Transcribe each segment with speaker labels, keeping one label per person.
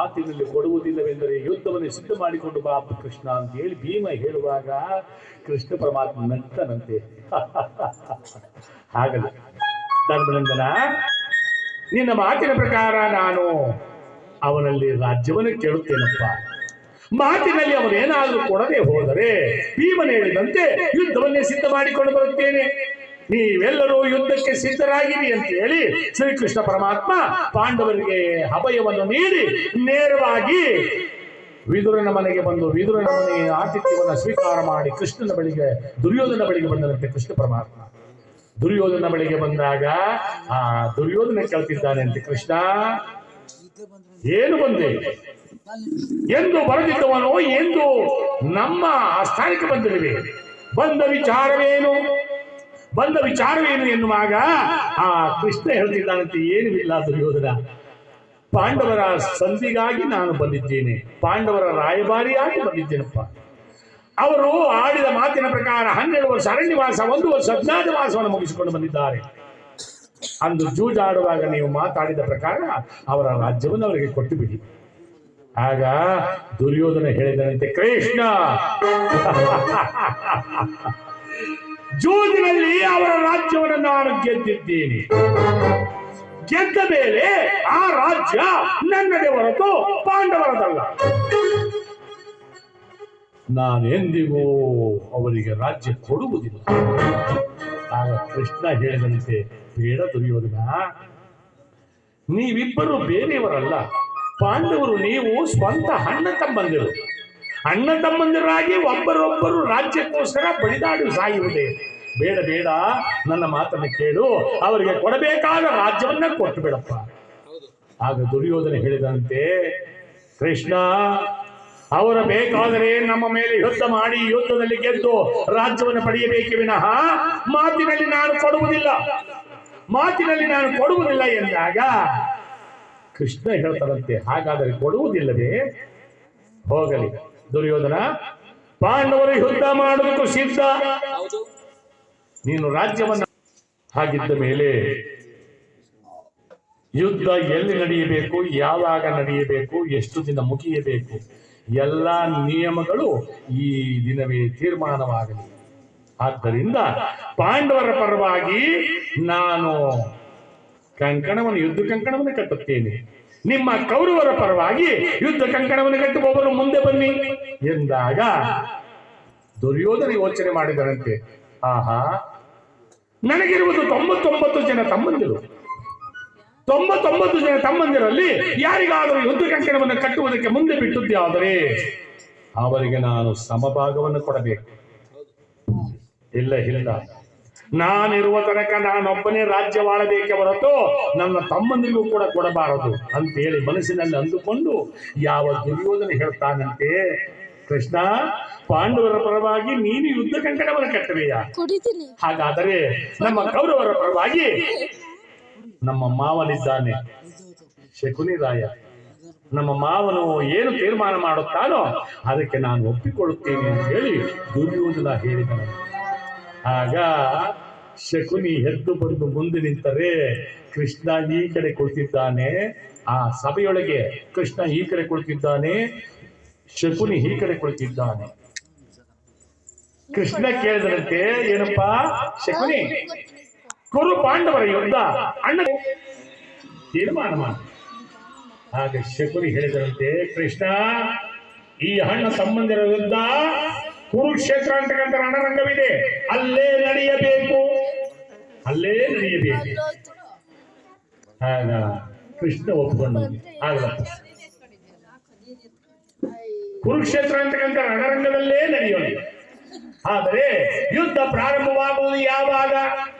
Speaker 1: ಮಾತಿನಲ್ಲಿ ಕೊಡುವುದಿಲ್ಲವೆಂದರೆ ಯುದ್ಧವನ್ನು ಸಿದ್ಧ ಮಾಡಿಕೊಂಡು ಬಾ ಕೃಷ್ಣ ಅಂತ ಹೇಳಿ ಭೀಮ ಹೇಳುವಾಗ ಕೃಷ್ಣ ಪರಮಾತ್ಮ ನಗ್ತನಂತೆ. ಹಾಗಲ್ಲ ಧರ್ಮನಂದನ, ನಿನ್ನ ಮಾತಿನ ಪ್ರಕಾರ ನಾನು ಅವನಲ್ಲಿ ರಾಜ್ಯವನ್ನು ಕೇಳುತ್ತೇನಪ್ಪ. ಮಾತಿನಲ್ಲಿ ಅವನೇನಾದರೂ ಕೊಡದೆ ಹೋದರೆ ಭೀಮನ ಹೇಳಿದಂತೆ ಯುದ್ಧವನ್ನೇ ಸಿದ್ಧ ಮಾಡಿಕೊಂಡು ಬರುತ್ತೇನೆ. ನೀವೆಲ್ಲರೂ ಯುದ್ಧಕ್ಕೆ ಸಿದ್ಧರಾಗಿರಿ ಅಂತ ಹೇಳಿ ಶ್ರೀಕೃಷ್ಣ ಪರಮಾತ್ಮ ಪಾಂಡವರಿಗೆ ಅಭಯವನ್ನು ನೀಡಿ ನೇರವಾಗಿ ವಿದುರನ ಮನೆಗೆ ಬಂದು ವಿದುರನ ಮನೆಯ ಆತಿಥ್ಯವನ್ನು ಸ್ವೀಕಾರ ಮಾಡಿ ಕೃಷ್ಣನ ಬಳಿಗೆ ದುರ್ಯೋಧನ ಬಳಿಗೆ ಬಂದನಂತೆ ಕೃಷ್ಣ ಪರಮಾತ್ಮ. ದುರ್ಯೋಧನ ಬಳಿಗೆ ಬಂದಾಗ ಆ ದುರ್ಯೋಧನ ಕೇಳ್ತಿದ್ದಾನೆ ಅಂತೆ, ಕೃಷ್ಣ ಏನು ಬಂದೆ ಎಂದು ಬರೆದಿದ್ದವನು ಎಂದು ನಮ್ಮ ಆಸ್ಥಾನಕ್ಕೆ ಬಂದಿರುವೆ, ಬಂದ ವಿಚಾರವೇನು ಎನ್ನುವಾಗ ಆ ಕೃಷ್ಣ ಹೇಳ್ತಿದ್ದಾನಂತೆ, ಏನೂ ಇಲ್ಲ ದುರ್ಯೋಧನ, ಪಾಂಡವರ ಸಂಧಿಗಾಗಿ ನಾನು ಬಂದಿದ್ದೇನೆ, ಪಾಂಡವರ ರಾಯಭಾರಿಯಾಗಿ ಬಂದಿದ್ದೇನಪ್ಪ. ಅವರು ಆಡಿದ ಮಾತಿನ ಪ್ರಕಾರ 12 ವರ್ಷ ಅರಣ್ಯವಾಸ, 1 ವರ್ಷ ಅಜ್ಞಾತವಾಸವನ್ನು ಮುಗಿಸಿಕೊಂಡು ಬಂದಿದ್ದಾರೆ. ಅಂದು ಜೂಜಾಡುವಾಗ ನೀವು ಮಾತಾಡಿದ ಪ್ರಕಾರ ಅವರ ರಾಜ್ಯವನ್ನು ಅವರಿಗೆ ಕೊಟ್ಟು ಬಿಡಿ. ಆಗ ದುರ್ಯೋಧನ ಹೇಳಿದನಂತೆ, ಕೃಷ್ಣ ಜೂಜಿನಲ್ಲಿ ಅವರ ರಾಜ್ಯವನ್ನು ನಾನು ಗೆದ್ದಿದ್ದೇನೆ, ಗೆದ್ದ ಮೇಲೆ ಆ ರಾಜ್ಯ ನನ್ನದೇ ಹೊರತು ಪಾಂಡವರದಲ್ಲ. ನಾನೆಂದಿಗೂ ಅವರಿಗೆ ರಾಜ್ಯ ಕೊಡುವುದಿಲ್ಲ. ಆಗ ಕೃಷ್ಣ ಹೇಳಿದಂತೆ, ಬೇಡ ದುರ್ಯೋಧನ, ನೀವಿಬ್ಬರು ಬೇರೆಯವರಲ್ಲ, ಪಾಂಡವರು ನೀವು ಸ್ವಂತ ಅಣ್ಣ ತಮ್ಮಂದಿರಾಗಿ ಒಬ್ಬರೊಬ್ಬರು ರಾಜ್ಯಕ್ಕೋಸ್ಕರ ಬಡಿದಾಡಿ ಸಾಯುವುದೇ. ಬೇಡ ಬೇಡ, ನನ್ನ ಮಾತನ್ನು ಕೇಳು, ಅವರಿಗೆ ಕೊಡಬೇಕಾದ ರಾಜ್ಯವನ್ನ ಕೊಟ್ಟು ಬಿಡಪ್ಪ. ಆಗ ದುರ್ಯೋಧನ ಹೇಳಿದಂತೆ, ಕೃಷ್ಣ ಅವರ ಬೇಕಾದರೆ ನಮ್ಮ ಮೇಲೆ ಯುದ್ಧ ಮಾಡಿ ಯುದ್ಧದಲ್ಲಿ ಗೆದ್ದು ರಾಜ್ಯವನ್ನು ಪಡೆಯಬೇಕೆ ವಿನಃ ಮಾತಿನಲ್ಲಿ ನಾನು ಕೊಡುವುದಿಲ್ಲ ಎಂದಾಗ ಕೃಷ್ಣ ಹೇಳ್ತಾರಂತೆ, ಹಾಗಾದರೆ ಕೊಡುವುದಿಲ್ಲವೇ? ಹೋಗಲಿ ದುರ್ಯೋಧನ, ಪಾಂಡವರು ಯುದ್ಧ ಮಾಡೋದಕ್ಕೂ ಸಿದ್ಧ, ನೀನು ರಾಜ್ಯವನ್ನ. ಹಾಗಿದ್ದ ಮೇಲೆ ಯುದ್ಧ ಎಲ್ಲಿ ನಡೆಯಬೇಕು, ಯಾವಾಗ ನಡೆಯಬೇಕು, ಎಷ್ಟು ದಿನ ಮುಗಿಯಬೇಕು, ಎಲ್ಲ ನಿಯಮಗಳು ಈ ದಿನವೇ ತೀರ್ಮಾನವಾಗಲಿ. ಆದ್ದರಿಂದ ಪಾಂಡವರ ಪರವಾಗಿ ನಾನು ಯುದ್ಧ ಕಂಕಣವನ್ನು ಕಟ್ಟುತ್ತೇನೆ, ನಿಮ್ಮ ಕೌರವರ ಪರವಾಗಿ ಯುದ್ಧ ಕಂಕಣವನ್ನು ಕಟ್ಟುವವರು ಮುಂದೆ ಬನ್ನಿ ಎಂದಾಗ ದುರ್ಯೋಧನ ಯೋಚನೆ ಮಾಡಿದರಂತೆ, ಆಹಾ, ನನಗಿರುವುದು 99 ಜನ ತಮ್ಮಂದಿರು, 99 ಜನ ತಮ್ಮಂದಿರಲ್ಲಿ ಯಾರಿಗಾದರೂ ಯುದ್ಧ ಕಂಕಣವನ್ನು ಕಟ್ಟುವುದಕ್ಕೆ ಮುಂದೆ ಬಿಟ್ಟುದೇ ಆದರೆ ಅವರಿಗೆ ನಾನು ಸಮಭಾಗವನ್ನು ಕೊಡಬೇಕು. ಇಲ್ಲ, ನಾನಿರುವ ತನಕ ನಾನೊಬ್ಬನೇ ರಾಜ್ಯವಾಳಬೇಕೆ ಹೊರತು ನನ್ನ ತಮ್ಮಂದಿರಿಗೂ ಕೂಡ ಕೊಡಬಾರದು ಅಂತೇಳಿ ಮನಸ್ಸಿನಲ್ಲಿ ಅಂದುಕೊಂಡು ಯಾವ ದುರ್ಯೋಧನ ಹೇಳ್ತಾನಂತೆ, ಕೃಷ್ಣ ಪಾಂಡವರ ಪರವಾಗಿ ನೀನು ಯುದ್ಧ ಕಂಕಣವನ್ನು ಕಟ್ಟಬೇಯ, ಹಾಗಾದರೆ ನಮ್ಮ ಕೌರವರ ಪರವಾಗಿ ನಮ್ಮ ಮಾವನಿದ್ದಾನೆ ಶಕುನಿ ರಾಯ, ನಮ್ಮ ಮಾವನು ಏನು ತೀರ್ಮಾನ ಮಾಡುತ್ತಾನೋ ಅದಕ್ಕೆ ನಾನು ಒಪ್ಪಿಕೊಳ್ಳುತ್ತೇನೆ ಅಂತ ಹೇಳಿ ದುರ್ಯೋಧನ ಹೇಳಿದನು. ಆಗ ಶಕುನಿ ಎದ್ದು ಬಂದು ಮುಂದೆ ನಿಂತರೆ ಕೃಷ್ಣ ಈ ಕಡೆ ಕುಳಿತಿದ್ದಾನೆ, ಆ ಸಭೆಯೊಳಗೆ ಕೃಷ್ಣ ಈ ಕಡೆ ಕುಳಿತಿದ್ದಾನೆ, ಶಕುನಿ ಈ ಕಡೆ ಕುಳಿತಿದ್ದಾನೆ. ಕೃಷ್ಣ ಕೇಳಿದಂತೆ, ಏನಪ್ಪಾ ಶಕುನಿ, ಕುರು ಪಾಂಡವರ ಯುದ್ಧ ಅಣ್ಣ ತೀರ್ಮಾನ ಮಾಡಿ. ಆಗ ಶಕುನಿ ಹೇಳಿದಂತೆ, ಕೃಷ್ಣ ಈ ಅಣ್ಣ ಸಂಬಂಧಿರ ಯುದ್ಧ ಕುರುಕ್ಷೇತ್ರ ಅಂತಕ್ಕಂಥ ರಣರಂಗವಿದೆ, ಅಲ್ಲೇ ನಡೆಯಬೇಕು. ಆಗ ಕೃಷ್ಣ ಒಪ್ಪಿಕೊಂಡು, ಆಗಲ್ಲ, ಕುರುಕ್ಷೇತ್ರ ಅಂತಕ್ಕಂಥ ರಣರಂಗದಲ್ಲೇ ನಡೆಯೋಣ, ಆದರೆ ಯುದ್ಧ ಪ್ರಾರಂಭವಾಗುವುದು ಯಾವಾಗ?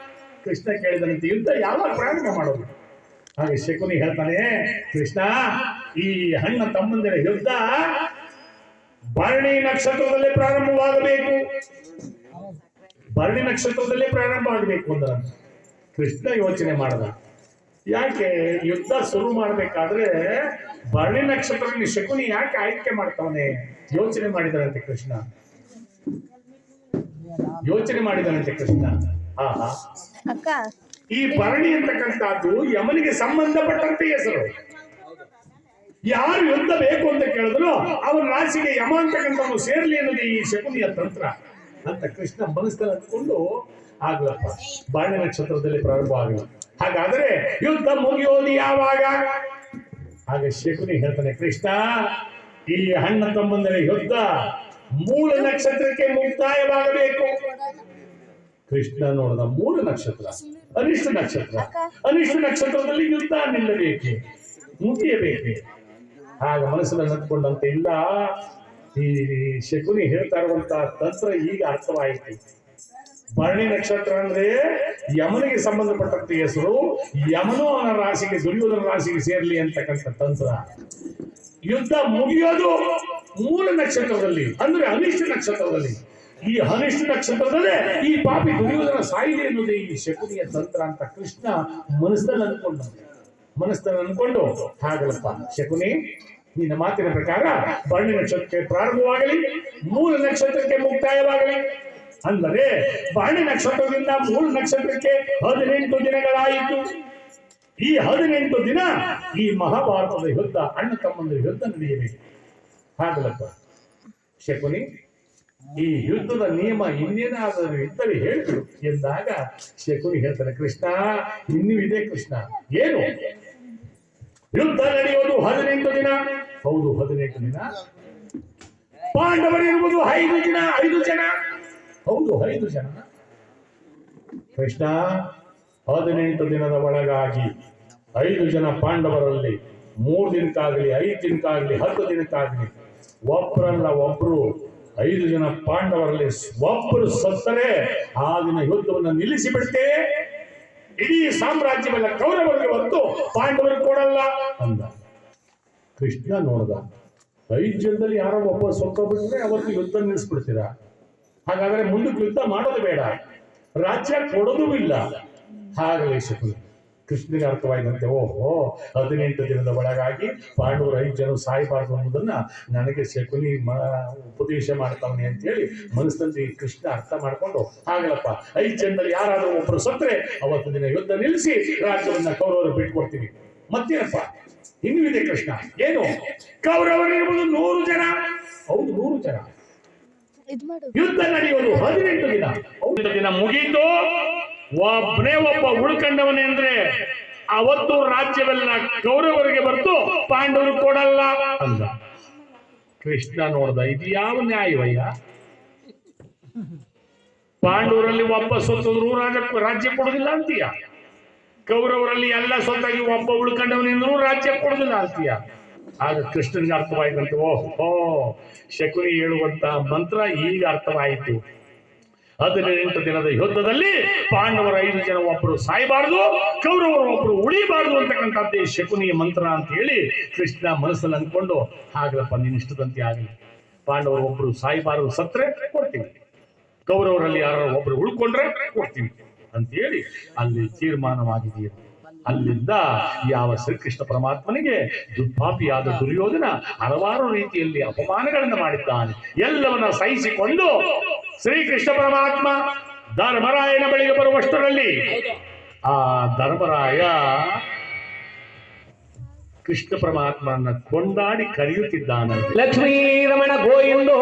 Speaker 1: ಕೃಷ್ಣ ಕೇಳಿದಂತೆ, ಯುದ್ಧ ಯಾವಾಗ ಪ್ರಾರಂಭ ಮಾಡೋದು? ಹಾಗೆ ಶಕುನಿ ಹೇಳ್ತಾನೆ, ಕೃಷ್ಣ ಈ ಅಣ್ಣ ತಮ್ಮಂದಿರ ಯುದ್ಧ ಭರಣಿ ನಕ್ಷತ್ರದಲ್ಲಿ ಪ್ರಾರಂಭವಾಗಬೇಕು ಅಂತ ಕೃಷ್ಣ ಯೋಚನೆ ಮಾಡದ. ಯಾಕೆ ಯುದ್ಧ ಶುರು ಮಾಡಬೇಕಾದ್ರೆ ಭರಣಿ ನಕ್ಷತ್ರದಲ್ಲಿ ಶಕುನಿ ಯಾಕೆ ಆಯ್ಕೆ ಮಾಡ್ತಾವನೆ? ಯೋಚನೆ ಮಾಡಿದರಂತೆ ಕೃಷ್ಣ. ಆಹಾ, ಈ ಭರಣಿ ಅಂತಕ್ಕಂಥದ್ದು ಯಮನಿಗೆ ಸಂಬಂಧಪಟ್ಟಂತೆ ಹೆಸರು. ಯಾರು ಯುದ್ಧ ಬೇಕು ಅಂತ ಕೇಳಿದ್ರು ಅವನ ರಾಶಿಗೆ ಯಮ ಅಂತಕ್ಕಂಥವ್ನು ಸೇರ್ಲಿ ಅನ್ನೋದು ಈ ಶಕುನಿಯ ತಂತ್ರ ಅಂತ ಕೃಷ್ಣ ಮನಸ್ಸಲ್ಲಿ ಅಂದ್ಕೊಂಡು ಆಗ್ಲಪ್ಪ ಬಾಣ್ಯ ನಕ್ಷತ್ರದಲ್ಲಿ ಪ್ರಾರಂಭ ಆಗಲಿ. ಹಾಗಾದ್ರೆ ಯುದ್ಧ ಮುಗಿಯೋದು ಯಾವಾಗ? ಆಗ ಶಕುನಿ ಹೇಳ್ತಾನೆ, ಕೃಷ್ಣ ಈ ಅಣ್ಣ ತಮ್ಮಂದಿರ ಯುದ್ಧ ಮೂಲ ನಕ್ಷತ್ರಕ್ಕೆ ಮುಕ್ತಾಯವಾಗಬೇಕು. ಕೃಷ್ಣ ನೋಡಿದ ಮೂಲ ನಕ್ಷತ್ರ ಅನಿಷ್ಟ ನಕ್ಷತ್ರ, ಅನಿಷ್ಟ ನಕ್ಷತ್ರದಲ್ಲಿ ಯುದ್ಧ ನಿಲ್ಲಬೇಕೆ, ಮುಗಿಯಬೇಕೆ. ಆಗ ಮನಸ್ಸಿನಲ್ಲಿ ಅಂದ್ಕೊಂಡಂತೆ ಇಲ್ಲ, ಈ ಶಕುನಿ ಹೇಳ್ತಾ ಇರುವಂತಹ ತಂತ್ರ ಈಗ ಅರ್ಥವಾಯಿತು. ಭರಣಿ ನಕ್ಷತ್ರ ಅಂದ್ರೆ ಯಮನಿಗೆ ಸಂಬಂಧಪಟ್ಟಂತ ಹೆಸರು. ಯಮನು ಅವನ ರಾಶಿಗೆ ದುರ್ಯೋಧನ ರಾಶಿಗೆ ಸೇರ್ಲಿ ಅಂತಕ್ಕಂಥ ತಂತ್ರ. ಯುದ್ಧ ಮುಗಿಯೋದು ಮೂಲ ನಕ್ಷತ್ರದಲ್ಲಿ ಅಂದ್ರೆ ಅನಿಷ್ಟ ನಕ್ಷತ್ರದಲ್ಲಿ. ಈ ಅನಿಷ್ಟ ನಕ್ಷತ್ರದಲ್ಲೇ ಈ ಪಾಪಿ ದುರ್ಯೋಧನ ಸಾಯಿದೆ ಅನ್ನೋದೇ ಈ ಶಕುನಿಯ ತಂತ್ರ ಅಂತ ಕೃಷ್ಣ ಮನಸ್ಸಲ್ಲಿ ಅನ್ಕೊಂಡು ಹಾಗಲ್ಲಪ್ಪ ಶಕುನಿ, ನಿನ್ನ ಮಾತಿನ ಪ್ರಕಾರ ಭರಣಿ ನಕ್ಷತ್ರಕ್ಕೆ ಪ್ರಾರಂಭವಾಗಲಿ, ಮೂಲ ನಕ್ಷತ್ರಕ್ಕೆ ಮುಕ್ತಾಯವಾಗಲಿ. ಅಂದರೆ ಭರಣಿ ನಕ್ಷತ್ರದಿಂದ ಮೂಲ ನಕ್ಷತ್ರಕ್ಕೆ 18 ದಿನಗಳಾಯಿತು. ಈ 18 ದಿನ ಈ ಮಹಾಭಾರತದ ಯುದ್ಧ, ಅಣ್ಣ ತಮ್ಮಂದಿರ ಯುದ್ಧ ನಡೆಯಬೇಕು. ಹಾಗಲ್ಲಪ್ಪ ಶಕುನಿ, ಈ ಯುದ್ಧದ ನಿಯಮ ಇನ್ನೇನಾದರೂ ಇದ್ದರೆ ಹೇಳಿದ್ರು ಎಂದಾಗ ಶಕುನಿ ಹೇಳ್ತಾನೆ, ಕೃಷ್ಣ ಇನ್ನೂ ಇದೆ ಕೃಷ್ಣ. ಏನು? ಯುದ್ಧ ನಡೆಯುವುದು 18 ದಿನ. ಹೌದು 18 ದಿನ. ಪಾಂಡವರಿರುವುದು 5 ಜನ. ಹೌದು 5 ಜನ. ಕೃಷ್ಣ 18 ದಿನದ ಒಳಗಾಗಿ 5 ಜನ ಪಾಂಡವರಲ್ಲಿ 3 ದಿನಕ್ಕಾಗಲಿ 5 ದಿನಕ್ಕಾಗಲಿ 10 ದಿನಕ್ಕಾಗಲಿ ಒಬ್ಬರಲ್ಲ ಒಬ್ರು 5 ಜನ ಪಾಂಡವರಲ್ಲಿ ಒಬ್ಬರು ಸತ್ತರೆ ಆ ದಿನ ಯುದ್ಧವನ್ನು ನಿಲ್ಲಿಸಿ ಬಿಡ್ತೇವೆ. ಇಡೀ ಸಾಮ್ರಾಜ್ಯವೆಲ್ಲ ಕೌರವರಿಗೆ ಹೊತ್ತು ಪಾಂಡವರು ಕೊಡಲ್ಲ ಅಂದ. ಕೃಷ್ಣ ನೋಡ್ದ, 5 ಜನದಲ್ಲಿ ಯಾರೋ ಒಬ್ಬ ಸತ್ತೋಗ್ಬಿಟ್ರೆ ಅವತ್ತು ಯುದ್ಧ ನಿಲ್ಲಿಸ್ಬಿಡ್ತೀರಾ? ಹಾಗಾದ್ರೆ ಮುಂದಕ್ಕೆ ಯುದ್ಧ ಮಾಡೋದು ಬೇಡ, ರಾಜ್ಯ ಕೊಡೋದೂ ಇಲ್ಲ. ಹಾಗಲೇ ಶಕುನಿ ಕೃಷ್ಣನಿಗೆ ಅರ್ಥವಾಯಿದಂತೆ, ಓಹೋ 18 ದಿನದ ಒಳಗಾಗಿ ಪಾಂಡವರು 5 ಜನ ಸಾಯಬಾರದು ಅನ್ನೋದನ್ನ ನನಗೆ ಶಕುನಿ ಉಪದೇಶ ಮಾಡ್ತಾವನೆ ಅಂತ ಹೇಳಿ ಮನಸ್ಸಲ್ಲಿ ಕೃಷ್ಣ ಅರ್ಥ ಮಾಡ್ಕೊಂಡು, ಹಾಗಲ್ಲಪ್ಪ 5 ಜನದಲ್ಲಿ ಯಾರಾದ್ರೂ ಒಬ್ಬರು ಸತ್ತರೆ ಅವತ್ತು ದಿನ ಯುದ್ಧ ನಿಲ್ಲಿಸಿ ರಾಜ್ಯವನ್ನ ಕೌರವರು ಬಿಟ್ಕೊಡ್ತೀವಿ. ಮತ್ತೇನಪ್ಪ ಇನ್ನೂ ಇದೆ ಕೃಷ್ಣ? ಏನು? ಕೌರವರಿರುವುದು 100 ಜನ. ಹೌದು 100 ಜನ. ಯುದ್ಧ ನಡೆಯೋದು 18 ದಿನ. 18 ದಿನ ಮುಗೀತು. ಒಬ್ಬನೇ ಒಬ್ಬ ಉಳ್ಕೊಂಡವನೇ ಅಂದ್ರೆ ಅವತ್ತು ರಾಜ್ಯವೆಲ್ಲ ಕೌರವರಿಗೆ ಬರ್ತು, ಪಾಂಡವರು ಕೊಡಲ್ಲ ಅಂದ. ಕೃಷ್ಣ ನೋಡ್ದ, ಇದು ಯಾವ ನ್ಯಾಯವಯ್ಯ? ಪಾಂಡವರಲ್ಲಿ ಒಬ್ಬ ಸೊತ್ತದ್ರು ರಾಜ್ಯ ಕೊಡುದಿಲ್ಲ ಅಂತೀಯ, ಕೌರವರಲ್ಲಿ ಎಲ್ಲ ಸೊತ್ತಾಗಿ ಒಬ್ಬ ಉಳ್ಕೊಂಡವನಿಂದಲೂ ರಾಜ್ಯ ಕೊಡುದಿಲ್ಲ ಅಂತೀಯ. ಆಗ ಕೃಷ್ಣನಿಗೆ ಅರ್ಥವಾಯಿತಂತೆ, ಓಹೋ ಶಕುನಿ ಹೇಳುವಂತ ಮಂತ್ರ ಈಗ ಅರ್ಥವಾಯಿತು. 18 ದಿನದ ಯುದ್ಧದಲ್ಲಿ ಪಾಂಡವರ 5 ಜನ ಒಬ್ಬರು ಸಾಯಬಾರದು, ಕೌರವರು ಒಬ್ಬರು ಉಳಿಬಾರದು ಅಂತಕ್ಕಂಥದ್ದೇ ಶಕುನಿಯ ಮಂತ್ರ ಅಂತ ಹೇಳಿ ಕೃಷ್ಣ ಮನಸ್ಸಲ್ಲಿ ಅನ್ಕೊಂಡು, ಹಾಗಲಪ್ಪ ನೀನು ಇಷ್ಟದಂತೆ ಆಗಲಿ, ಪಾಂಡವರು ಒಬ್ಬರು ಸಾಯಬಾರದು, ಸತ್ರೆ ಕೊಡ್ತೀವಿ, ಕೌರವರಲ್ಲಿ ಯಾರು ಒಬ್ರು ಉಳ್ಕೊಂಡ್ರೆ ಕೊಡ್ತೀವಿ ಅಂತ ಹೇಳಿ ಅಲ್ಲಿ ತೀರ್ಮಾನವಾಗಿದೆಯೇ. ಅಲ್ಲಿಂದ ಯಾವ ಶ್ರೀಕೃಷ್ಣ ಪರಮಾತ್ಮನಿಗೆ ದುರ್ಪಾಪಿಯಾದ ದುರ್ಯೋಧನ ಹಲವಾರು ರೀತಿಯಲ್ಲಿ ಅಪಮಾನಗಳನ್ನು ಮಾಡಿದ್ದಾನೆ. ಎಲ್ಲವನ್ನ ಸಹಿಸಿಕೊಂಡು ಶ್ರೀಕೃಷ್ಣ ಪರಮಾತ್ಮ ಧರ್ಮರಾಯನ ಬಳಿಗೆ ಬರುವಷ್ಟರಲ್ಲಿ ಆ ಧರ್ಮರಾಯ ಕೃಷ್ಣ ಪರಮಾತ್ಮನ ಕೊಂಡಾಡಿ ಕರೆಯುತ್ತಿದ್ದಾನೆ,
Speaker 2: ಲಕ್ಷ್ಮೀ ರಮಣ ಗೋವಿಂದೋ.